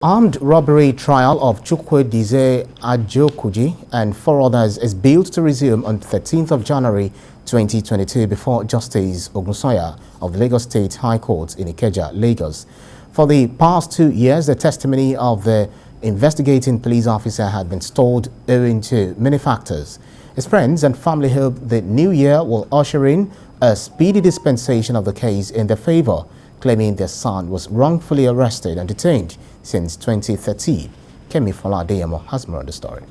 Armed robbery trial of Chukwuedize Ajokumi and 4 others is billed to resume on 13th of January 2022 before Justice Ogunsoya of Lagos State High Court in Ikeja, Lagos. For the past 2 years, the testimony of the investigating police officer had been stalled owing to many factors. His friends and family hope the new year will usher in a speedy dispensation of the case in their favor, claiming their son was wrongfully arrested and detained since 2013. Kemi Foladeyemo has more on the story.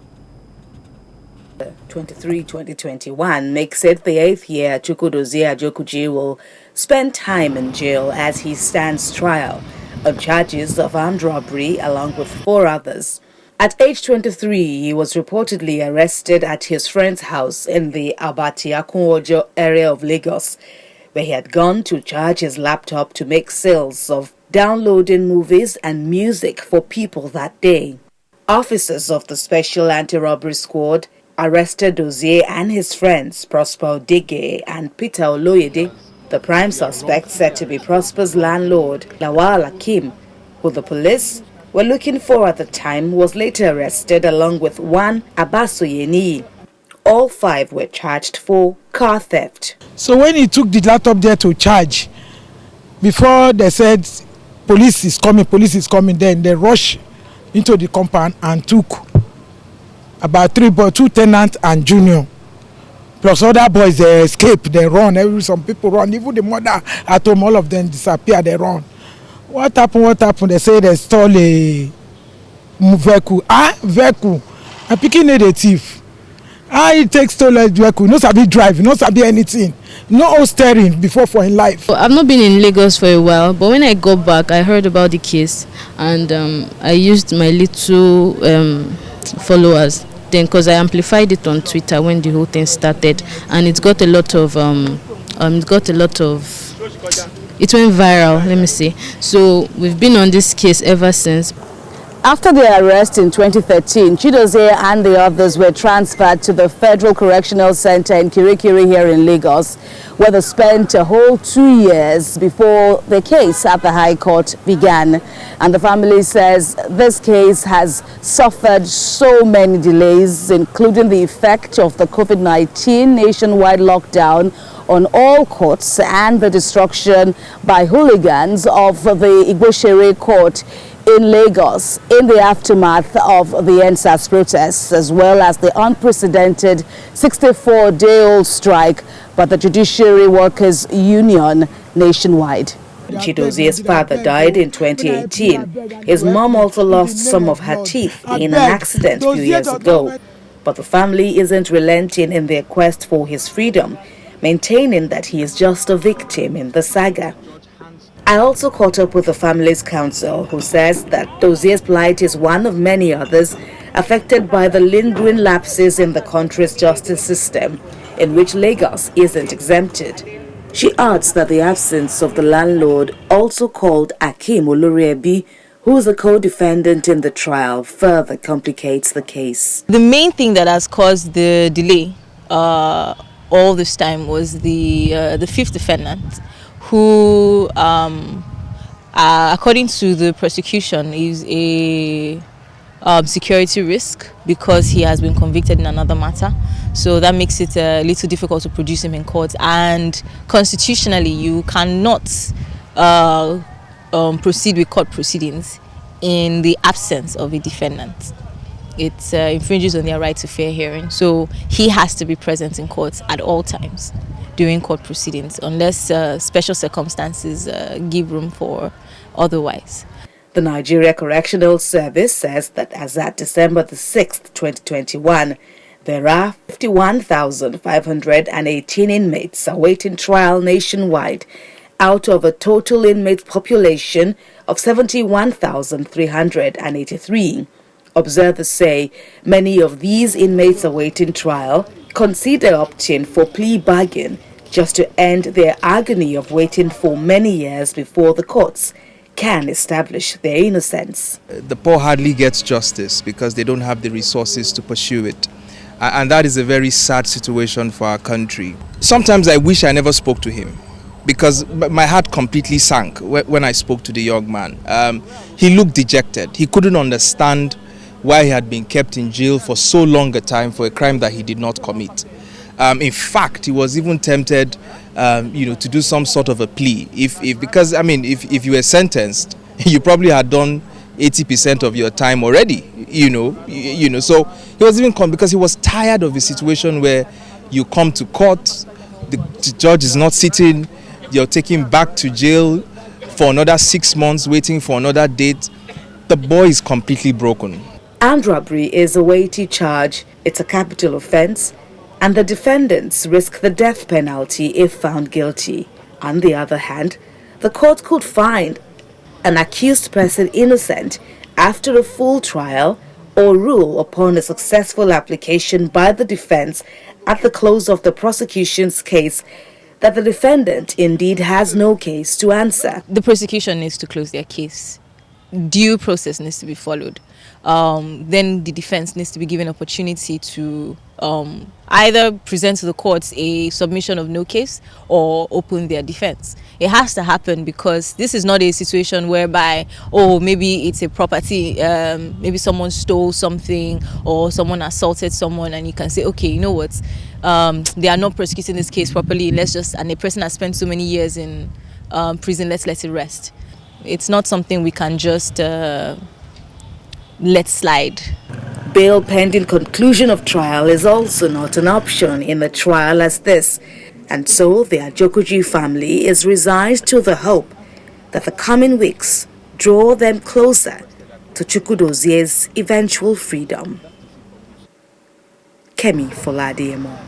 2021 makes it the 8th year Chukwuedize Ajokumi will spend time in jail as he stands trial on charges of armed robbery along with 4 others. At age 23, he was reportedly arrested at his friend's house in the Abati-Akunwojo area of Lagos, where he had gone to charge his laptop to make sales of downloading movies and music for people that day. Officers of the Special Anti-Robbery Squad arrested Dozie and his friends Prosper Odege and Peter Oloyede. The prime suspect, said to be Prosper's landlord, Lawal Akim, who the police were looking for at the time, was later arrested along with one Abasoyeni. All 5 were charged for car theft. So when he took the laptop there to charge, before they said police is coming, then they rushed into the compound and took about 2 tenants and junior. Plus other boys, they escaped, they run. Some people run, even the mother at home, all of them disappear, they run. What happened? They say they stole a vehicle. Vehicle. I'm picking a thief. He takes stolen vehicle, no sabi drive, no sabi anything, no steering before for in life. I've not been in Lagos for a while, but when I got back, I heard about the case, and I used my little followers then, because I amplified it on Twitter when the whole thing started, and it got a lot of it went viral, let me say. So we've been on this case ever since. After their arrest in 2013, Chidozie and the others were transferred to the Federal Correctional Center in Kirikiri here in Lagos, where they spent a whole 2 years before the case at the High Court began. And the family says this case has suffered so many delays, including the effect of the COVID-19 nationwide lockdown on all courts and the destruction by hooligans of the Igboshire court in Lagos in the aftermath of the NSAS protests, as well as the unprecedented 64-day-old strike by the Judiciary Workers Union nationwide. Chidozie's father died in 2018. His mom also lost some of her teeth in an accident a few years ago. But the family isn't relenting in their quest for his freedom, maintaining that he is just a victim in the saga. I also caught up with the family's counsel, who says that Dozie's plight is one of many others affected by the lingering lapses in the country's justice system, in which Lagos isn't exempted. She adds that the absence of the landlord, also called Akim Oloriebi, who is a co-defendant in the trial, further complicates the case. The main thing that has caused the delay all this time was the 5th defendant, who, according to the prosecution, is a security risk because he has been convicted in another matter. So that makes it a little difficult to produce him in court. And constitutionally, you cannot proceed with court proceedings in the absence of a defendant. It infringes on their right to fair hearing. So he has to be present in court at all times during court proceedings, unless special circumstances give room for otherwise. The Nigeria Correctional Service says that as at December the 6th, 2021, there are 51,518 inmates awaiting trial nationwide, out of a total inmate population of 71,383. Observers say many of these inmates awaiting trial consider opting for plea bargain just to end their agony of waiting for many years before the courts can establish their innocence. The poor hardly gets justice because they don't have the resources to pursue it. And that is a very sad situation for our country. Sometimes I wish I never spoke to him, because my heart completely sank when I spoke to the young man. He looked dejected. He couldn't understand why he had been kept in jail for so long a time for a crime that he did not commit. In fact, he was even tempted, to do some sort of a plea. Because if you were sentenced, you probably had done 80% of your time already. So he was even because he was tired of a situation where you come to court, the judge is not sitting, you're taken back to jail for another 6 months, waiting for another date. The boy is completely broken. Armed robbery is a weighty charge. It's a capital offense, and the defendants risk the death penalty if found guilty. On the other hand, the court could find an accused person innocent after a full trial or rule upon a successful application by the defense at the close of the prosecution's case that the defendant indeed has no case to answer. The prosecution needs to close their case. Due process needs to be followed. Then the defense needs to be given opportunity to either present to the courts a submission of no case or open their defense. It has to happen because this is not a situation whereby, maybe it's a property, maybe someone stole something or someone assaulted someone, and you can say, okay, you know what, they are not prosecuting this case properly, and the person has spent so many years in prison, let's let it rest. It's not something we can just let slide. Bail pending conclusion of trial is also not an option in a trial as this, and so the Ajokumi family is resigned to the hope that the coming weeks draw them closer to Chukwudozie's eventual freedom. Kemi Foladiemo.